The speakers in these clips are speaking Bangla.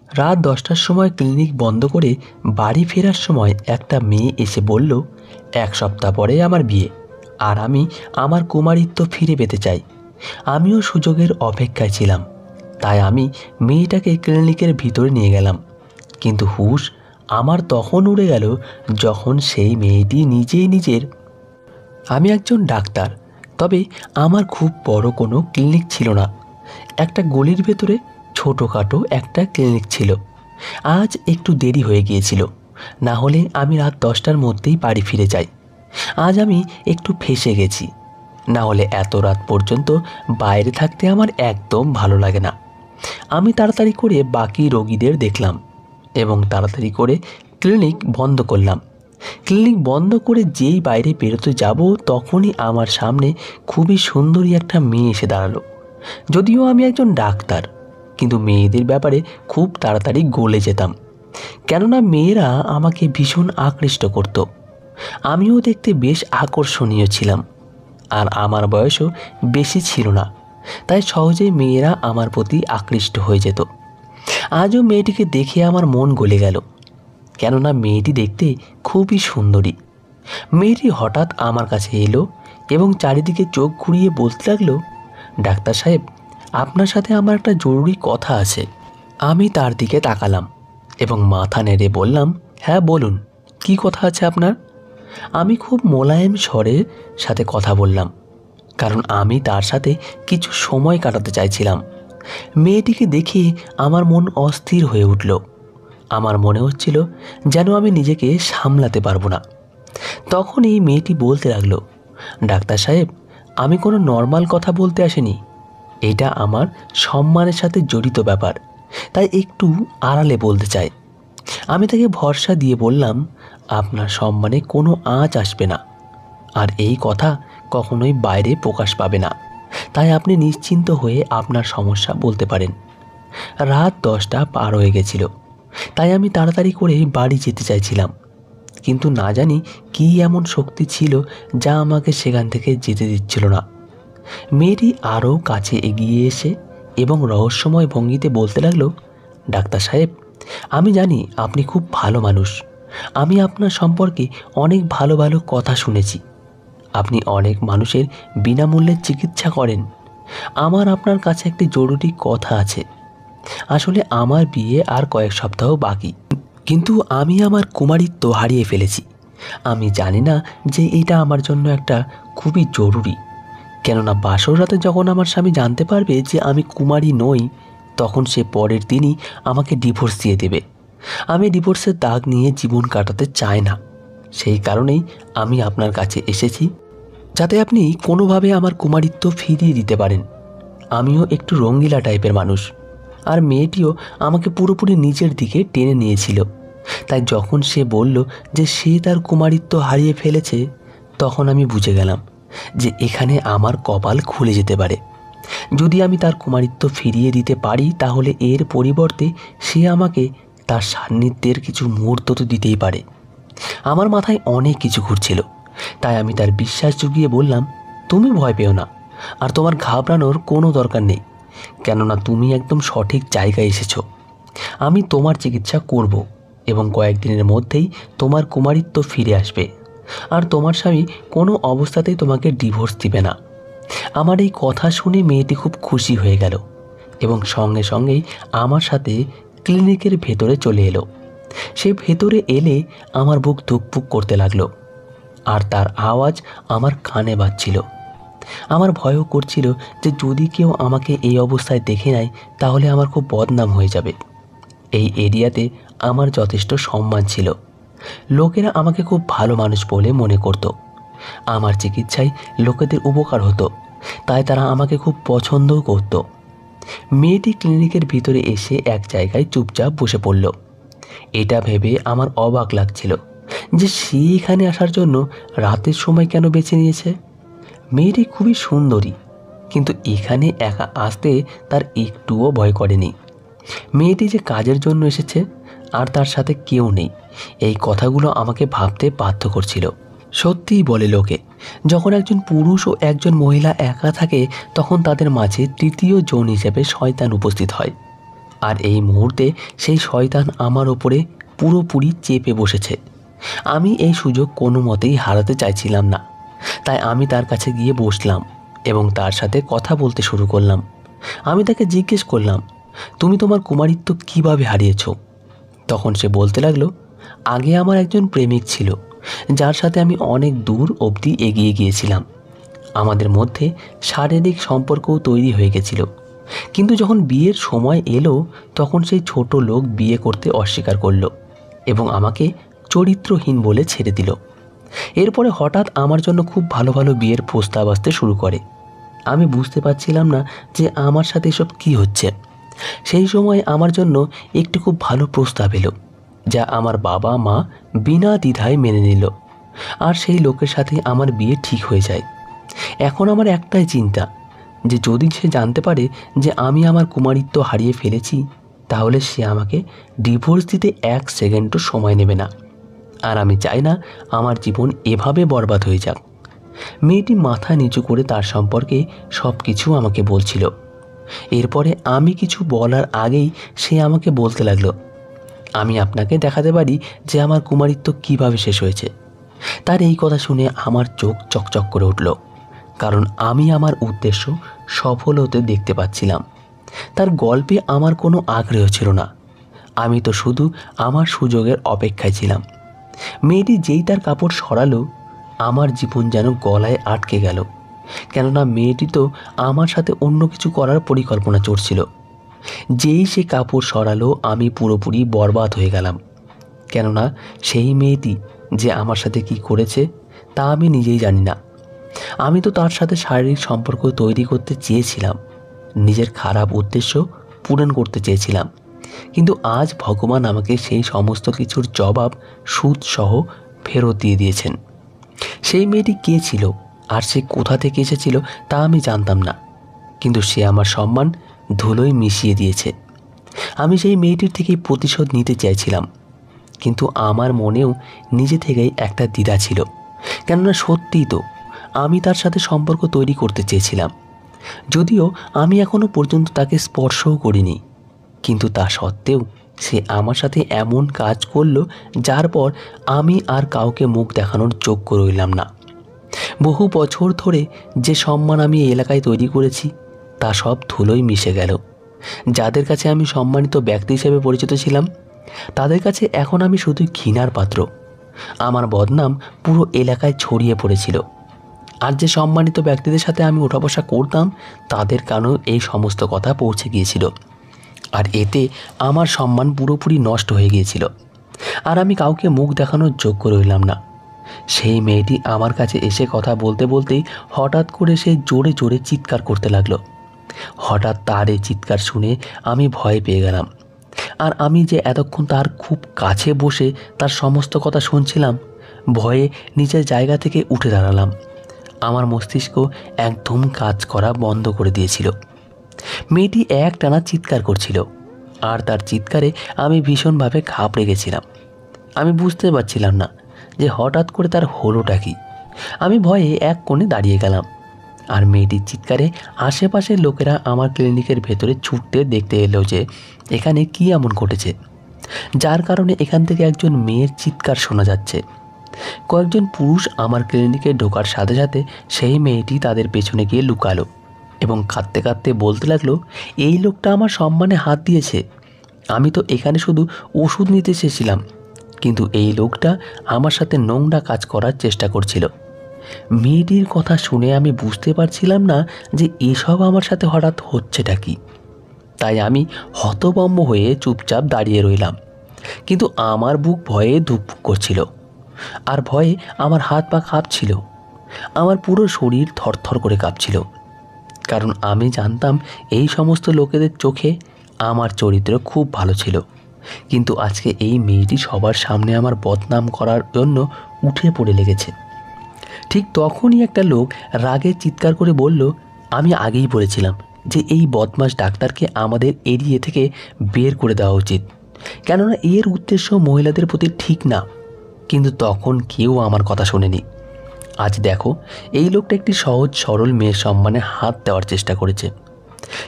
রাত 10টার সময় ক্লিনিক বন্ধ করে বাড়ি ফেরার সময় একটা মেয়ে এসে বলল, 1 সপ্তাহ পরে আমার বিয়ে, আর আমি আমার কুমারিত্ব ফিরে পেতে চাই। আমিও সুযোগের অপেক্ষায় ছিলাম, তাই আমি মেয়েটাকে ক্লিনিকের ভিতরে নিয়ে গেলাম। কিন্তু হুঁশ আমার তখন উড়ে গেল যখন সেই মেয়েটি নিজেই নিজের। আমি একজন ডাক্তার, তবে আমার খুব বড় কোনো ক্লিনিক ছিল না। একটা গলির ভেতরে ছোটোখাটো একটা ক্লিনিক ছিল। আজ একটু দেরি হয়ে গিয়েছিল, না হলে আমি রাত 10টার মধ্যেই বাড়ি ফিরে যাই। আজ আমি একটু ফেঁসে গেছি, না হলে এত রাত পর্যন্ত বাইরে থাকতে আমার একদম ভালো লাগে না। আমি তাড়াতাড়ি করে বাকি রোগীদের দেখলাম এবং তাড়াতাড়ি করে ক্লিনিক বন্ধ করলাম। ক্লিনিক বন্ধ করে যেই বাইরে বেরোতে যাব তখনই আমার সামনে খুবই সুন্দরী একটা মেয়ে এসে দাঁড়ালো। যদিও আমি একজন ডাক্তার, কিন্তু মেয়েদের ব্যাপারে খুব তাড়াতাড়ি গলে যেতাম, কেননা মেয়েরা আমাকে ভীষণ আকৃষ্ট করত। আমিও দেখতে বেশ আকর্ষণীয় ছিলাম, আর আমার বয়সও বেশি ছিল না, তাই সহজেই মেয়েরা আমার প্রতি আকৃষ্ট হয়ে যেত। আজও মেয়েটিকে দেখে আমার মন গলে গেল, কেননা মেয়েটি দেখতে খুবই সুন্দরী। মেয়েটি হঠাৎ আমার কাছে এলো এবং চারিদিকে চোখ ঘুরিয়ে বলতে লাগলো, ডাক্তার সাহেব, আপনার সাথে আমার একটা জরুরি কথা আছে। আমি তার দিকে তাকালাম এবং মাথা নেড়ে বললাম, হ্যাঁ বলুন, কি কথা আছে আপনার? আমি খুব মোলায়েম স্বরের সাথে কথা বললাম, কারণ আমি তার সাথে কিছু সময় কাটাতে চাইছিলাম। মেয়েটিকে দেখে আমার মন অস্থির হয়ে উঠল। আমার মনে হচ্ছিল যেন আমি নিজেকে সামলাতে পারবো না। তখনই মেয়েটি বলতে লাগলো, ডাক্তার সাহেব, আমি কোনো নর্মাল কথা বলতে আসিনি, এটা আমার সম্মানের সাথে জড়িত ব্যাপার, তাই একটু আড়ালে বলতে চাই। আমি তাকে ভরসা দিয়ে বললাম, আপনার সম্মানে কোনো আঁচ আসবে না, আর এই কথা কখনোই বাইরে প্রকাশ পাবে না, তাই আপনি নিশ্চিন্ত হয়ে আপনার সমস্যা বলতে পারেন। রাত 10টা পার হয়ে গেছিল, তাই আমি তাড়াতাড়ি করে বাড়ি যেতে চাইছিলাম, কিন্তু না জানি কী এমন শক্তি ছিল যা আমাকে সেখান থেকে যেতে দিচ্ছিল না। মেয়েটি আরও কাছে এগিয়ে এসে এবং রহস্যময় ভঙ্গিতে বলতে লাগলো, ডাক্তার সাহেব, আমি জানি আপনি খুব ভালো মানুষ। আমি আপনার সম্পর্কে অনেক ভালো ভালো কথা শুনেছি। আপনি অনেক মানুষের বিনামূল্যে চিকিৎসা করেন। আমার আপনার কাছে একটি জরুরি কথা আছে। আসলে আমার বিয়ে আর কয়েক সপ্তাহ বাকি, কিন্তু আমি আমার কুমারিত্ব হারিয়ে ফেলেছি। আমি জানি না যে এটা আমার জন্য একটা খুবই জরুরি, কেননা বাসর রাতে যখন আমার স্বামী জানতে পারবে যে আমি কুমারী নই, তখন সে পরের দিনই আমাকে ডিভোর্স দিয়ে দেবে। আমি ডিভোর্সের দাগ নিয়ে জীবন কাটাতে চাই না। সেই কারণেই আমি আপনার কাছে এসেছি, যাতে আপনি কোনোভাবে আমার কুমারিত্ব ফিরিয়ে দিতে পারেন। আমিও একটু রঙ্গিলা টাইপের মানুষ, আর মেয়েটিও আমাকে পুরোপুরি নিজের দিকে টেনে নিয়েছিল। তাই যখন সে বলল যে সে তার কুমারিত্ব হারিয়ে ফেলেছে, তখন আমি বুঝে গেলাম যে এখানে আমার কপাল খুলে যেতে পারে। যদি আমি তার কুমারিত্ব ফিরিয়ে দিতে পারি, তাহলে এর পরিবর্তে সে আমাকে তার সান্নিধ্যের কিছু মুহূর্ত তো দিতেই পারে। আমার মাথায় অনেক কিছু ঘুরছিল, তাই আমি তার বিশ্বাস জুগিয়ে বললাম, তুমি ভয় পেও না, আর তোমার ঘাবড়ানোর কোনো দরকার নেই, কেননা তুমি একদম সঠিক জায়গায় এসেছো। আমি তোমার চিকিৎসা করব এবং কয়েকদিনের মধ্যেই তোমার কুমারিত্ব ফিরে আসবে, আর তোমার স্বামী কোনো অবস্থাতেই তোমাকে ডিভোর্স দিবে না। আমার এই কথা শুনে মেয়েটি খুব খুশি হয়ে গেল এবং সঙ্গে সঙ্গেই আমার সাথে ক্লিনিকের ভেতরে চলে এলো। সে ভেতরে এলে আমার বুক ধুকপুক করতে লাগলো, আর তার আওয়াজ আমার কানে বাজছিল। আমার ভয়ও করছিল যে যদি কেউ আমাকে এই অবস্থায় দেখে নেয়, তাহলে আমার খুব বদনাম হয়ে যাবে। এই এরিয়াতে আমার যথেষ্ট সম্মান ছিল, লোকেরা আমাকে খুব ভালো মানুষ বলে মনে করত। আমার চিকিৎসায় লোকেদের উপকার হতো, তাই তারা আমাকে খুব পছন্দও করত। মেয়েটি ক্লিনিকের ভিতরে এসে এক জায়গায় চুপচাপ বসে পড়ল। এটা ভেবে আমার অবাক লাগছিল যে সে এখানে আসার জন্য রাতের সময় কেন বেছে নিয়েছে। মেয়েটি খুবই সুন্দরী, কিন্তু এখানে একা আসতে তার একটুও ভয় করেনি। মেয়েটি যে কাজের জন্য এসেছে আর তার সাথে কেউ নেই, এই কথাগুলো আমাকে ভাবতে বাধ্য করছিল। সত্যিই বলে লোকে, যখন একজন পুরুষ ও একজন মহিলা একা থাকে, তখন তাদের মাঝে তৃতীয় জন হিসেবে শয়তান উপস্থিত হয়। আর এই মুহূর্তে সেই শয়তান আমার ওপরে পুরোপুরি চেপে বসেছে। আমি এই সুযোগ কোনো মতেই হারাতে চাইছিলাম না, তাই আমি তার কাছে গিয়ে বসলাম এবং তার সাথে কথা বলতে শুরু করলাম। আমি তাকে জিজ্ঞেস করলাম, তুমি তোমার কুমারিত্ব কিভাবে হারিয়েছ? তখন সে বলতে লাগলো, আগে আমার একজন প্রেমিক ছিল, যার সাথে আমি অনেক দূর অবধি এগিয়ে গিয়েছিলাম। আমাদের মধ্যে শারীরিক সম্পর্কও তৈরি হয়ে গেছিল, কিন্তু যখন বিয়ের সময় এলো তখন সেই ছোট লোক বিয়ে করতে অস্বীকার করলো এবং আমাকে চরিত্রহীন বলে ছেড়ে দিল। এরপরে হঠাৎ আমার জন্য খুব ভালো ভালো বিয়ের প্রস্তাব আসতে শুরু করে। আমি বুঝতে পারছিলাম না যে আমার সাথে এসব কী হচ্ছে। সেই সময় আমার জন্য একটি খুব ভালো প্রস্তাব এলো, যা আমার বাবা মা বিনা দ্বিধায় মেনে নিল, আর সেই লোকের সাথে আমার বিয়ে ঠিক হয়ে যায়। এখন আমার একটাই চিন্তা, যে যদি সে জানতে পারে যে আমি আমার কুমারিত্ব হারিয়ে ফেলেছি, তাহলে সে আমাকে ডিভোর্স দিতে 1 সেকেন্ডও সময় নেবে না। আর আমি চাই না আমার জীবন এভাবে বরবাদ হয়ে যাক। মেয়েটি মাথা নিচু করে তার সম্পর্কে সব কিছু আমাকে বলছিল। এরপরে আমি কিছু বলার আগেই সে আমাকে বলতে লাগলো, আমি আপনাকে দেখাতে পারি যে আমার কুমারিত্ব কিভাবে শেষ হয়েছে। তার এই কথা শুনে আমার চোখ চকচক করে উঠল, কারণ আমি আমার উদ্দেশ্য সফল হতে দেখতে পাচ্ছিলাম। তার গল্পে আমার কোনো আগ্রহ ছিল না, আমি তো শুধু আমার সুযোগের অপেক্ষায় ছিলাম। মেয়েটি যেই তার কাপড় সরালো, আমার জীবন যেন গলায় আটকে গেল, কেননা মেয়েটি তো আমার সাথে অন্য কিছু করার পরিকল্পনা চলছিল। যেই সে কাপড় সরালো আমি পুরোপুরি বরবাদ হয়ে গেলাম, কেননা সেই মেয়েটি যে আমার সাথে কি করেছে তা আমি নিজেই জানি না। আমি তো তার সাথে শারীরিক সম্পর্ক তৈরি করতে চেয়েছিলাম, নিজের খারাপ উদ্দেশ্য পূরণ করতে চেয়েছিলাম, কিন্তু আজ ভগবান আমাকে সেই সমস্ত কিছুর জবাব সুদসহ ফেরত দিয়ে দিয়েছেন। সেই মেয়েটি কে ছিল আর সে কোথা থেকে এসেছিল তা আমি জানতাম না, কিন্তু সে আমার সম্মান ধুলোয় মিশিয়ে দিয়েছে। আমি সেই মেয়েটির থেকেই প্রতিশোধ নিতে চাইছিলাম, কিন্তু আমার মনেও নিজে থেকেই একটা দ্বিধা ছিল, কেননা সত্যিই তো আমি তার সাথে সম্পর্ক তৈরি করতে চেয়েছিলাম। যদিও আমি এখনও পর্যন্ত তাকে স্পর্শও করিনি, কিন্তু তা সত্ত্বেও সে আমার সাথে এমন কাজ করলো যার পর আমি আর কাউকে মুখ দেখানোর যোগ্য রইলাম না। বহু বছর ধরে যে সম্মান আমি এই এলাকায় তৈরি করেছি তা সব ধুলোয় মিশে গেল। যাদের কাছে আমি সম্মানিত ব্যক্তি হিসেবে পরিচিত ছিলাম, তাদের কাছে এখন আমি শুধু ঘৃণার পাত্র। আমার বদনাম পুরো এলাকায় ছড়িয়ে পড়েছিল, আর যে সম্মানিত ব্যক্তিদের সাথে আমি ওঠা বসা করতাম তাদের কানেও এই সমস্ত কথা পৌঁছে গিয়েছিল, আর এতে আমার সম্মান পুরোপুরি নষ্ট হয়ে গিয়েছিল, আর আমি কাউকে মুখ দেখানোর যোগ্য রইলাম না। সেই মেয়েটি আমার কাছে এসে কথা বলতে বলতেই হঠাৎ করে সে জোরে জোরে চিৎকার করতে লাগলো। হঠাৎ তার এই চিৎকার শুনে আমি ভয় পেয়ে গেলাম, আর আমি যে এতক্ষণ তার খুব কাছে বসে তার সমস্ত কথা শুনছিলাম, ভয়ে নিজের জায়গা থেকে উঠে দাঁড়ালাম। আমার মস্তিষ্ক একদম কাজ করা বন্ধ করে দিয়েছিল। মেয়েটি একটানা চিৎকার করছিল, আর তার চিৎকারে আমি ভীষণভাবে ঘাবড়ে গেছিলাম। আমি বুঝতে পারছিলাম না যে হঠাৎ করে তার হলোটা কি। আমি ভয়ে এক কোণে দাঁড়িয়ে গেলাম, আর মেয়েটির চিৎকারে আশেপাশের লোকেরা আমার ক্লিনিকের ভেতরে ছুটতে দেখতে এলো যে এখানে কি এমন ঘটেছে, যার কারণে এখান থেকে একজন মেয়ের চিৎকার শোনা যাচ্ছে। কয়েকজন পুরুষ আমার ক্লিনিকে ঢোকার সাথে সাথে সেই মেয়েটি তাদের পেছনে গিয়ে লুকালো এবং কাঁদতে কাঁদতে বলতে লাগলো, এই লোকটা আমার সম্মানে হাত দিয়েছে, আমি তো এখানে শুধু ওষুধ নিতে এসেছিলাম, কিন্তু এই লোকটা আমার সাথে নোংরা কাজ করার চেষ্টা করছিল। মেয়েটির কথা শুনে আমি বুঝতে পারছিলাম না যে এসব আমার সাথে হঠাৎ হচ্ছেটা কি। তাই আমি হতভম্ব হয়ে চুপচাপ দাঁড়িয়ে রইলাম, কিন্তু আমার বুক ভয়ে ধুকপুক করছিল, আর ভয়ে আমার হাত পা কাঁপছিল, আমার পুরো শরীর থরথর করে কাঁপছিল, কারণ আমি জানতাম এই সমস্ত লোকেদের চোখে আমার চরিত্র খুব ভালো ছিল, কিন্তু আজকে এই মেয়েটি সবার সামনে আমার বদনাম করার জন্য উঠে পড়ে লেগেছে। ঠিক তখনই একটা লোক রাগে চিৎকার করে বলল, আমি আগেই বলেছিলাম যে এই বদমাশ ডাক্তারকে আমাদের এরিয়া থেকে বের করে দেওয়া উচিত, কেননা এর উদ্দেশ্য মহিলাদের প্রতি ঠিক না। কিন্তু তখন কেউ আমার কথা শোনেনি। আজ দেখো, এই লোকটা একটি সহজ সরল মেয়ের সম্মানে হাত দেওয়ার চেষ্টা করেছে।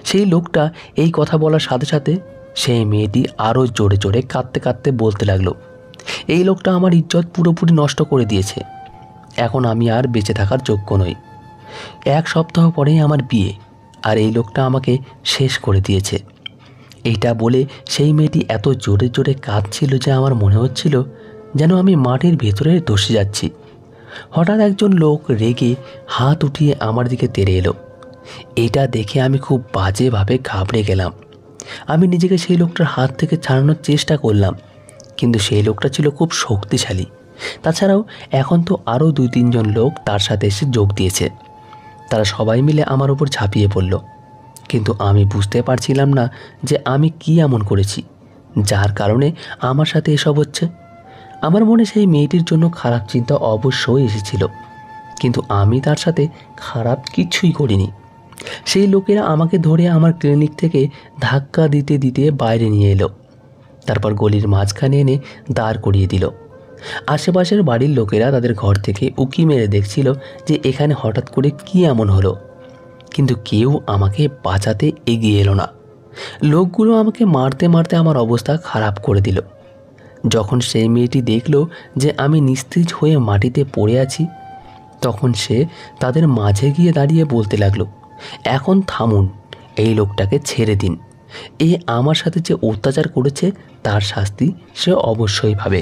সেই লোকটা এই কথা বলার সাথে সাথে সেই মেয়েটি আরও জোরে জোরে কাঁদতে কাঁদতে বলতে লাগলো, এই লোকটা আমার ইজ্জত পুরোপুরি নষ্ট করে দিয়েছে। এখন আমি আর বেঁচে থাকার যোগ্য নই। 1 সপ্তাহ পরেই আমার বিয়ে, আর এই লোকটা আমাকে শেষ করে দিয়েছে। এইটা বলে সেই মেয়েটি এত জোরে জোরে কাঁদছিল যে আমার মনে হচ্ছিল যেন আমি মাটির ভেতরে ধসে যাচ্ছি। হঠাৎ একজন লোক রেগে হাত উঠিয়ে আমার দিকে তেড়ে এলো। এটা দেখে আমি খুব বাজেভাবে ঘাবড়ে গেলাম। আমি নিজেকে সেই লোকটার হাত থেকে ছাড়ানোর চেষ্টা করলাম, কিন্তু সেই লোকটা ছিল খুব শক্তিশালী। তাছাড়াও এখন তো আরও 2-3 জন লোক তার সাথে এসে যোগ দিয়েছে। তারা সবাই মিলে আমার উপর ঝাঁপিয়ে পড়ল, কিন্তু আমি বুঝতে পারছিলাম না যে আমি কি এমন করেছি যার কারণে আমার সাথে এসব হচ্ছে। আমার মনে সেই মেয়েটির জন্য খারাপ চিন্তা অবশ্যই এসেছিল, কিন্তু আমি তার সাথে খারাপ কিছুই করিনি। সেই লোকেরা আমাকে ধরে আমার ক্লিনিক থেকে ধাক্কা দিতে দিতে বাইরে নিয়ে এলো, তারপর গলির মাঝখানে এনে দাঁড় করিয়ে দিল। আশেপাশের বাড়ির লোকেরা তাদের ঘর থেকে উকি মেরে দেখছিল যে এখানে হঠাৎ করে কি এমন হলো, কিন্তু কেউ আমাকে বাঁচাতে এগিয়ে এলো না। লোকগুলো আমাকে মারতে মারতে আমার অবস্থা খারাপ করে দিল। যখন সেই মেয়েটি দেখল যে আমি নিস্তেজ হয়ে মাটিতে পড়ে আছি, তখন সে তাদের মাঝে গিয়ে দাঁড়িয়ে বলতে লাগলো, এখন থামুন, এই লোকটাকে ছেড়ে দিন। এ আমার সাথে যে অত্যাচার করেছে তার শাস্তি সে অবশ্যই পাবে।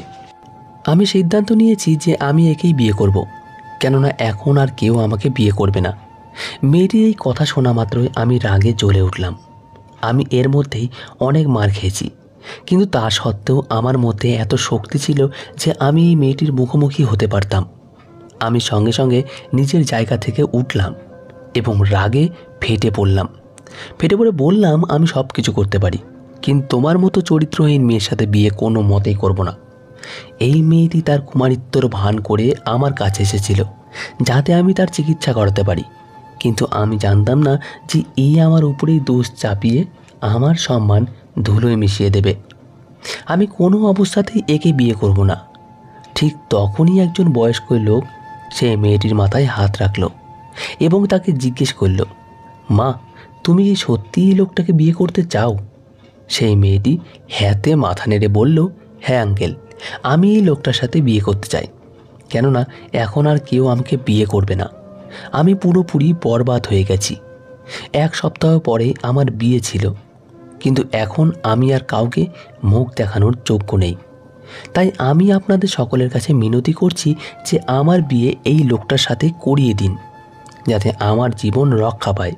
আমি সিদ্ধান্ত নিয়েছি যে আমি একেই বিয়ে করব, কেননা এখন আর কেউ আমাকে বিয়ে করবে না। মেয়েটির এই কথা শোনা মাত্রই আমি রাগে জ্বলে উঠলাম। আমি এর মধ্যেই অনেক মার খেয়েছি, কিন্তু তা সত্ত্বেও আমার মধ্যে এত শক্তি ছিল যে আমি এই মেয়েটির মুখোমুখি হতে পারতাম। আমি সঙ্গে সঙ্গে নিজের জায়গা থেকে উঠলাম এবং রাগে ফেটে পড়ে বললাম, আমি সব কিছু করতে পারি, কিন্তু তোমার মতো চরিত্রহীন মেয়ের সাথে বিয়ে কোনো মতেই করব না। এই মেয়েটি তার কুমারিত্বর ভান করে আমার কাছে এসেছিল যাতে আমি তার চিকিৎসা করাতে পারি, কিন্তু আমি জানতাম না যে এই আমার উপরেই দোষ চাপিয়ে আমার সম্মান ধুলোয় মিশিয়ে দেবে। আমি কোনো অবস্থাতেই একে বিয়ে করব না। ঠিক তখনই একজন বয়স্ক লোক সে মেয়েটির মাথায় হাত রাখল এবং তাকে জিজ্ঞেস করল, মা, তুমি কি সত্যিই এই লোকটাকে বিয়ে করতে চাও? সেই মেয়েটি হ্যাঁতে মাথা নেড়ে বলল, হ্যাঁ আঙ্কেল, আমি এই লোকটার সাথে বিয়ে করতে চাই, কেননা এখন আর কেউ আমাকে বিয়ে করবে না। আমি পুরোপুরি বরবাদ হয়ে গেছি। 1 সপ্তাহ পরে আমার বিয়ে ছিল, কিন্তু এখন আমি আর কাউকে মুখ দেখানোর যোগ্য নেই। তাই আমি আপনাদের সকলের কাছে মিনতি করছি যে আমার বিয়ে এই লোকটার সাথে করিয়ে দিন, যাতে আমার জীবন রক্ষা পায়।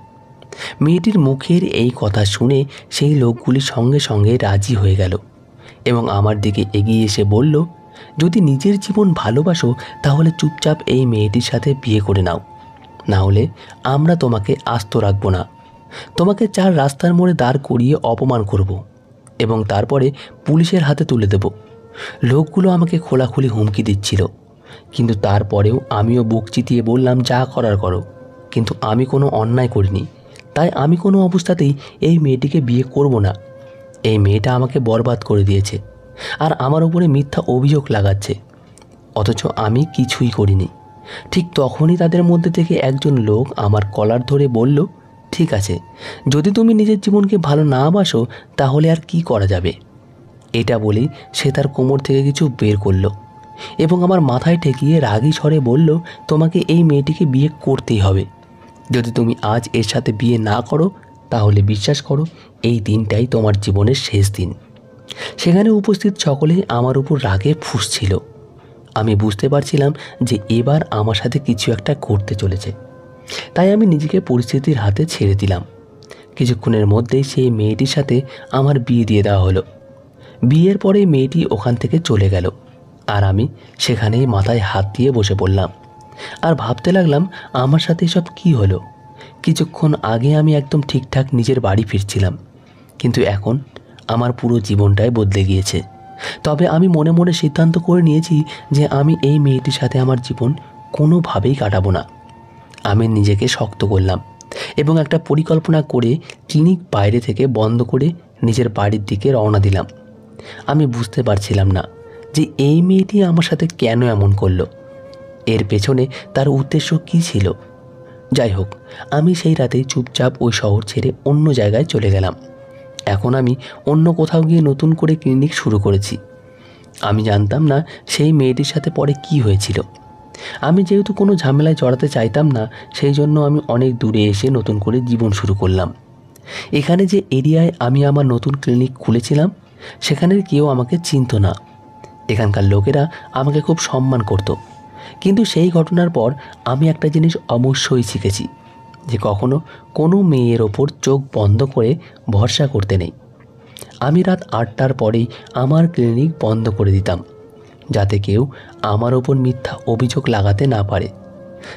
মেয়েটির মুখের এই কথা শুনে সেই লোকগুলি সঙ্গে সঙ্গে রাজি হয়ে গেল এবং আমার দিকে এগিয়ে এসে বলল, যদি নিজের জীবন ভালোবাসো তাহলে চুপচাপ এই মেয়েটির সাথে বিয়ে করে নাও, না হলে আমরা তোমাকে আস্ত রাখবো না। তোমাকে 4 রাস্তার মোড়ে দাঁড় করিয়ে অপমান করব এবং তারপরে পুলিশের হাতে তুলে দেব। লোকগুলো আমাকে খোলাখুলি হুমকি দিচ্ছিল, কিন্তু তারপরেও আমিও বুক চিতিয়ে বললাম, যা করার করো, কিন্তু আমি কোনো অন্যায় করিনি, তাই আমি কোনো অবস্থাতেই এই মেয়েটিকে বিয়ে করব না। এই মেয়েটা আমাকে বরবাদ করে দিয়েছে আর আমার উপরে মিথ্যা অভিযোগ লাগাচ্ছে, অথচ আমি কিছুই করিনি। ঠিক তখনই তাদের মধ্যে থেকে একজন লোক আমার কলার ধরে বলল, ঠিক আছে, যদি তুমি নিজের জীবনকে ভালো না বাসো তাহলে আর কি করা যাবে। এটা বলেই সে তার কোমর থেকে কিছু বের করলো এবং আমার মাথায় ঠেকিয়ে রাগী স্বরে বলল, তোমাকে এই মেয়েটিকে বিয়ে করতেই হবে। যদি তুমি আজ এর সাথে বিয়ে না করো তাহলে বিশ্বাস করো এই দিনটাই তোমার জীবনের শেষ দিন। সেখানে উপস্থিত সকলেই আমার উপর রাগে ফুঁসছিল। আমি বুঝতে পারছিলাম যে এবার আমার সাথে কিছু একটা ঘটতে চলেছে, তাই আমি নিজেকে পরিস্থিতির হাতে ছেড়ে দিলাম। কিছুক্ষণের মধ্যেই সেই মেয়েটির সাথে আমার বিয়ে দিয়ে দেওয়া হলো। বিয়ের পরে মেয়েটি ওখান থেকে চলে গেল আর আমি সেখানেই মাথায় হাত দিয়ে বসে পড়লাম আর ভাবতে লাগলাম, আমার সাথে এসব কী হলো। কিছুক্ষণ আগে আমি একদম ঠিকঠাক নিজের বাড়ি ফিরছিলাম, কিন্তু এখন আমার পুরো জীবনটাই বদলে গিয়েছে। তবে আমি মনে মনে সিদ্ধান্ত করে নিয়েছি যে আমি এই মেয়েটির সাথে আমার জীবন কোনোভাবেই কাটাবো না। আমি নিজেকে শক্ত করলাম এবং একটা পরিকল্পনা করে ক্লিনিক বাইরে থেকে বন্ধ করে নিজের বাড়ির দিকে রওনা দিলাম। আমি বুঝতে পারছিলাম না যে এই মেয়েটি আমার সাথে কেন এমন করলো, এর পেছনে তার উদ্দেশ্য কী ছিল। যাই হোক, আমি সেই রাতেই চুপচাপ ওই শহর ছেড়ে অন্য জায়গায় চলে গেলাম। এখন আমি অন্য কোথাও গিয়ে নতুন করে ক্লিনিক শুরু করেছি। আমি জানতাম না সেই মেয়েটির সাথে পরে কি হয়েছিল। আমি যেহেতু কোনো ঝামেলায় জড়াতে চাইতাম না, সেই জন্য আমি অনেক দূরে এসে নতুন করে জীবন শুরু করলাম। এখানে যে এরিয়ায় আমি আমার নতুন ক্লিনিক খুলেছিলাম, সেখানের কেউ আমাকে চিনত না। এখানকার লোকেরা আমাকে খুব সম্মান করত। কিন্তু সেই ঘটনার পর আমি একটা জিনিস অবশ্যই শিখেছি, যে কখনো কোনো মেয়ের ওপর চোখ বন্ধ করে ভরসা করতে নেই। আমি রাত 8টার পরেই আমার ক্লিনিক বন্ধ করে দিতাম, যাতে কেউ আমার ওপর মিথ্যা অভিযোগ লাগাতে না পারে।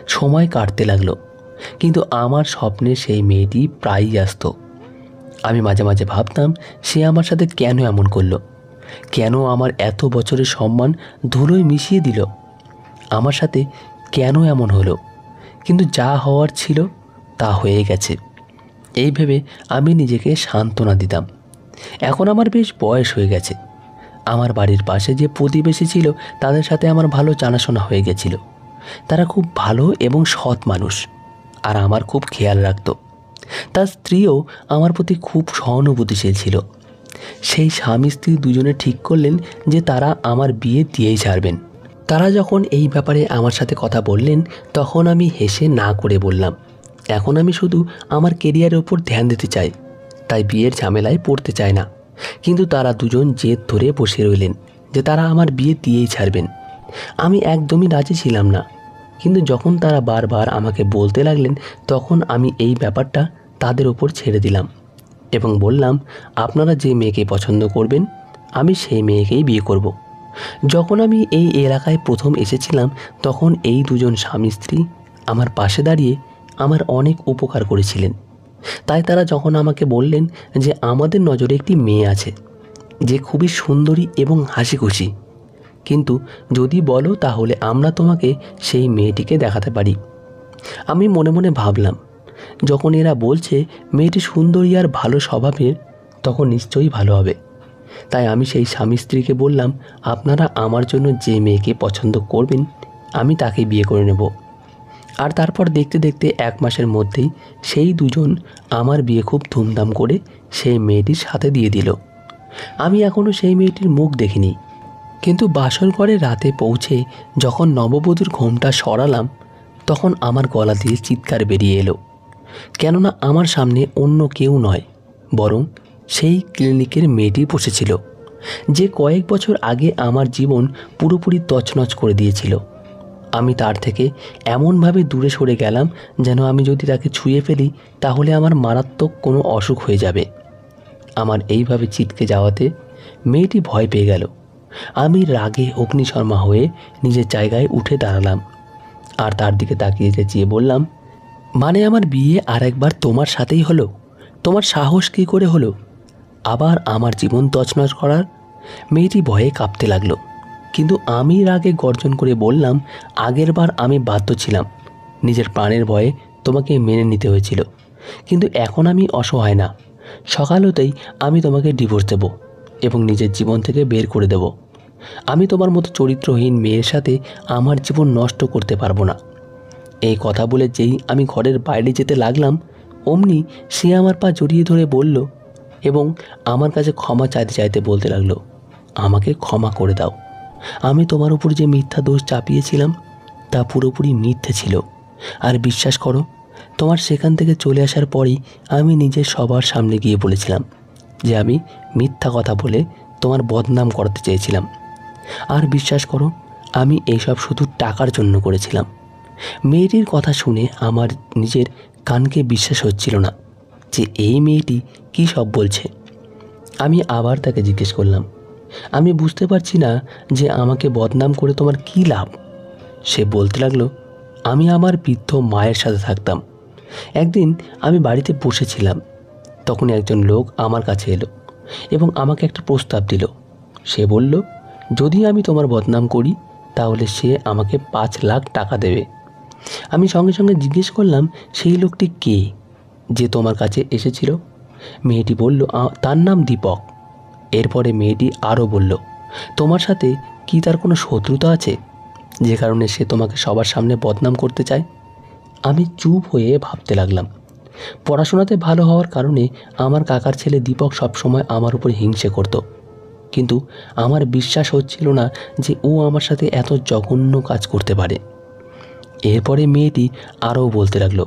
সময় কাটতে লাগলো, কিন্তু আমার স্বপ্নে সেই মেয়েটি প্রায়ই আসতো। আমি মাঝে মাঝে ভাবতাম, সে আমার সাথে কেন এমন করলো, কেন আমার এত বছরের সম্মান ধুলোয় মিশিয়ে দিল, আমার সাথে কেন এমন হলো। কিন্তু যা হওয়ার ছিল তা হয়ে গেছে, এই ভেবে আমি নিজেকে সান্ত্বনা দিতাম। এখন আমার বেশ বয়স হয়ে গেছে। আমার বাড়ির পাশে যে প্রতিবেশী ছিল, তাদের সাথে আমার ভালো জানাশোনা হয়ে গেছিল। তারা খুব ভালো এবং সৎ মানুষ, আর আমার খুব খেয়াল রাখত। তার স্ত্রীও আমার প্রতি খুব সহানুভূতিশীল ছিল। সেই স্বামী স্ত্রী দুজনে ঠিক করলেন যে তারা আমার বিয়ে দিয়েই ছাড়বেন। তারা যখন এই ব্যাপারে আমার সাথে কথা বললেন, তখন আমি হেসে না করে বললাম, এখন আমি শুধু আমার কেরিয়ারের ওপর ধ্যান দিতে চাই, তাই বিয়ের ঝামেলায় পড়তে চায় না। কিন্তু তারা দুজন জেদ ধরে বসে রইলেন যে তারা আমার বিয়ে দিয়েই ছাড়বেন। আমি একদমই রাজি ছিলাম না, কিন্তু যখন তারা বারবার আমাকে বলতে লাগলেন, তখন আমি এই ব্যাপারটা তাদের ওপর ছেড়ে দিলাম এবং বললাম, আপনারা যে মেয়েকে পছন্দ করবেন, আমি সেই মেয়েকেই বিয়ে করব। যখন আমি এই এলাকায় প্রথম এসেছিলাম, তখন এই দুজন স্বামী স্ত্রী আমার পাশে দাঁড়িয়ে আমার অনেক উপকার করেছিলেন। তাই তারা যখন আমাকে বললেন যে আমাদের নজরে একটি মেয়ে আছে, যে খুবই সুন্দরী এবং হাসি খুশি, কিন্তু যদি বলো তাহলে আমরা তোমাকে সেই মেয়েটিকে দেখাতে পারি। আমি মনে মনে ভাবলাম, যখন এরা বলছে মেয়েটি সুন্দরী আর ভালো স্বভাবের, তখন নিশ্চয়ই ভালো হবে। তাই আমি সেই স্বামী স্ত্রীকে বললাম, আপনারা আমার জন্য যে মেয়েকে পছন্দ করবেন, আমি তাকে বিয়ে করে নেব। আর তারপর দেখতে দেখতে 1 মাসের মধ্যেই সেই দুজন আমার বিয়ে খুব ধুমধাম করে সেই মেয়েটির সাথে দিয়ে দিল। আমি এখনও সেই মেয়েটির মুখ দেখিনি, কিন্তু বাসর ঘরে রাতে পৌঁছে যখন নববধূর ঘোমটা সরালাম, তখন আমার গলা দিয়ে চিৎকার বেরিয়ে এলো। কেননা আমার সামনে অন্য কেউ নয়, বরং সেই ক্লিনিকের মেয়েটি বসেছিল, যে কয়েক বছর আগে আমার জীবন পুরোপুরি তছনছ করে দিয়েছিল। আমি তার থেকে এমনভাবে দূরে সরে গেলাম, যেন আমি যদি তাকে ছুঁয়ে ফেলি তাহলে আমার মারাত্মক কোনো অসুখ হয়ে যাবে। আমার এইভাবে ছিটকে যাওয়াতে মেয়েটি ভয় পেয়ে গেল। আমি রাগে অগ্নিশর্মা হয়ে নিজের জায়গায় উঠে দাঁড়ালাম, আর তার দিকে তাকিয়ে চেঁচিয়ে বললাম, মানে আমার বিয়ে আরেকবার তোমার সাথেই হলো? তোমার সাহস কী করে হলো আবার আমার জীবন তছনছ করার? মেয়েটি ভয়ে কাঁপতে লাগলো, কিন্তু আমি রাগে গর্জন করে বললাম, আগের বার আমি বাধ্য ছিলাম, নিজের প্রাণের ভয়ে তোমাকে মেনে নিতে হয়েছিল, কিন্তু এখন আমি অসহায় না। সকাল হতেই আমি তোমাকে ডিভোর্স দেব এবং নিজের জীবন থেকে বের করে দেব। আমি তোমার মতো চরিত্রহীন মেয়ের সাথে আমার জীবন নষ্ট করতে পারবো না। এই কথা বলে যেই আমি ঘরের বাইরে যেতে লাগলাম, অমনি সে আমার পা জড়িয়ে ধরে বলল এবং আমার কাছে ক্ষমা চাইতে চাইতে বলতে লাগলো, আমাকে ক্ষমা করে দাও। আমি তোমার উপর যে মিথ্যা দোষ চাপিয়েছিলাম তা পুরোপুরি মিথ্যে ছিল। আর বিশ্বাস করো, তোমার সেখান থেকে চলে আসার পরেই আমি নিজের সবার সামনে গিয়ে বলেছিলাম যে আমি মিথ্যা কথা বলে তোমার বদনাম করাতে চেয়েছিলাম। আর বিশ্বাস করো, আমি এইসব শুধু টাকার জন্য করেছিলাম। মেয়েটির কথা শুনে আমার নিজের কানকে বিশ্বাস হচ্ছিল না যে এই মেয়েটি কী সব বলছে। আমি আবার তাকে জিজ্ঞেস করলাম, আমি বুঝতে পারছি না যে আমাকে বদনাম করে তোমার কী লাভ? সে বলতে লাগলো, আমি আমার বৃদ্ধ মায়ের সাথে থাকতাম। একদিন আমি বাড়িতে বসেছিলাম, তখন একজন লোক আমার কাছে এলো এবং আমাকে একটা প্রস্তাব দিল। সে বলল, যদি আমি তোমার বদনাম করি তাহলে সে আমাকে 5 লাখ টাকা দেবে। আমি সঙ্গে সঙ্গে জিজ্ঞেস করলাম, সেই লোকটি কে যে তোমার কাছে এসেছিল? মেয়েটি বলল, তার নাম দীপক। এরপরে মেয়েটি আরও বলল, তোমার সাথে কি তার কোনো শত্রুতা আছে যে কারণে সে তোমাকে সবার সামনে বদনাম করতে চায়? আমি চুপ হয়ে ভাবতে লাগলাম। পড়াশোনাতে ভালো হওয়ার কারণে আমার কাকার ছেলে দীপক সবসময় আমার উপর হিংসে করত, কিন্তু আমার বিশ্বাস হচ্ছিল না যে ও আমার সাথে এত জঘন্য কাজ করতে পারে। এরপরে মেয়েটি আরও বলতে লাগলো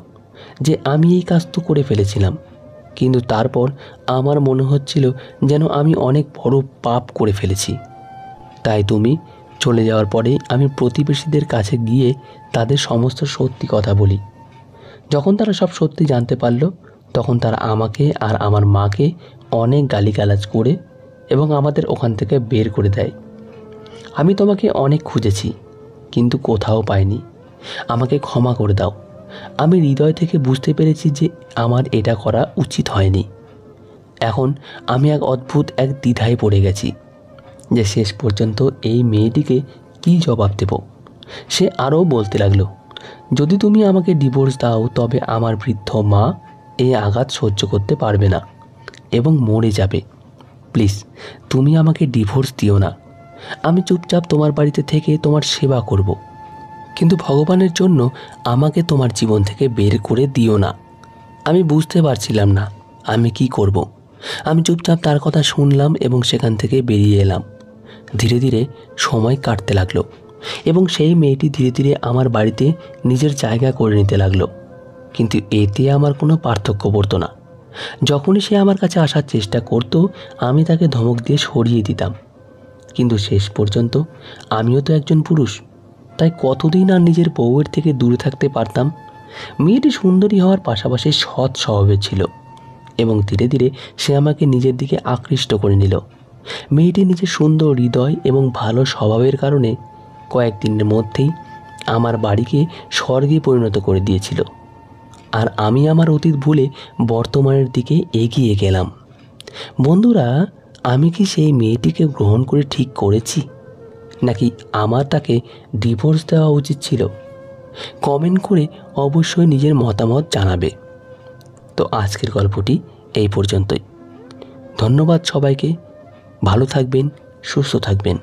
যে আমি এই কাজ তো করে ফেলেছিলাম, কিন্তু তারপর আমার মনে হচ্ছিল যেন আমি অনেক বড় পাপ করে ফেলেছি। তাই তুমি চলে যাওয়ার পরেই আমি প্রতিবেশীদের কাছে গিয়ে তাদের সমস্ত সত্যি কথা বলি। যখন তারা সব সত্যি জানতে পারল, তখন তারা আমাকে আর আমার মাকে অনেক গালিগালাজ করে এবং আমাদের ওখান থেকে বের করে দেয়। আমি তোমাকে অনেক খুঁজেছি, কিন্তু কোথাও পাইনি। আমাকে ক্ষমা করে দাও। আমি হৃদয় থেকে বুঝতে পেরেছি যে আমার এটা করা উচিত হয়নি। এখন আমি এক অদ্ভুত এক দ্বিধায় পড়ে গেছি যে শেষ পর্যন্ত এই মেয়েটিকে কী জবাব দেব। সে আরও বলতে লাগলো, যদি তুমি আমাকে ডিভোর্স দাও তবে আমার বৃদ্ধ মা এই আঘাত সহ্য করতে পারবে না এবং মরে যাবে। প্লিজ তুমি আমাকে ডিভোর্স দিও না। আমি চুপচাপ তোমার বাড়িতে থেকে তোমার সেবা করব, কিন্তু ভগবানের জন্য আমাকে তোমার জীবন থেকে বের করে দিও না। আমি বুঝতে পারছিলাম না আমি কি করব। আমি চুপচাপ তার কথা শুনলাম এবং সেখান থেকে বেরিয়ে এলাম। ধীরে ধীরে সময় কাটতে লাগলো এবং সেই মেয়েটি ধীরে ধীরে আমার বাড়িতে নিজের জায়গা করে নিতে লাগলো, কিন্তু এতে আমার কোনো পার্থক্য পড়তো না। যখনই সে আমার কাছে আসার চেষ্টা করত, আমি তাকে ধমক দিয়ে সরিয়ে দিতাম। কিন্তু শেষ পর্যন্ত আমিও তো একজন পুরুষ, তাই কতদিন আর নিজের বউয়ের থেকে দূরে থাকতে পারতাম। মেয়েটি সুন্দরী হওয়ার পাশাপাশি সৎ স্বভাবের ছিল এবং ধীরে ধীরে সে আমাকে নিজের দিকে আকৃষ্ট করে নিল। মেয়েটি নিজের সুন্দর হৃদয় এবং ভালো স্বভাবের কারণে কয়েকদিনের মধ্যেই আমার বাড়িকে স্বর্গে পরিণত করে দিয়েছিল। আর আমি আমার অতীত ভুলে বর্তমানের দিকে এগিয়ে গেলাম। বন্ধুরা, আমি কি সেই মেয়েটিকে গ্রহণ করে ঠিক করেছি, নাকি আমার তাকে ডিভোর্স দেওয়া উচিত ছিল? কমেন্ট করে অবশ্যই নিজের মতামত জানাবে। তো আজকের গল্পটি এই পর্যন্তই। ধন্যবাদ সবাইকে। ভালো থাকবেন, সুস্থ থাকবেন।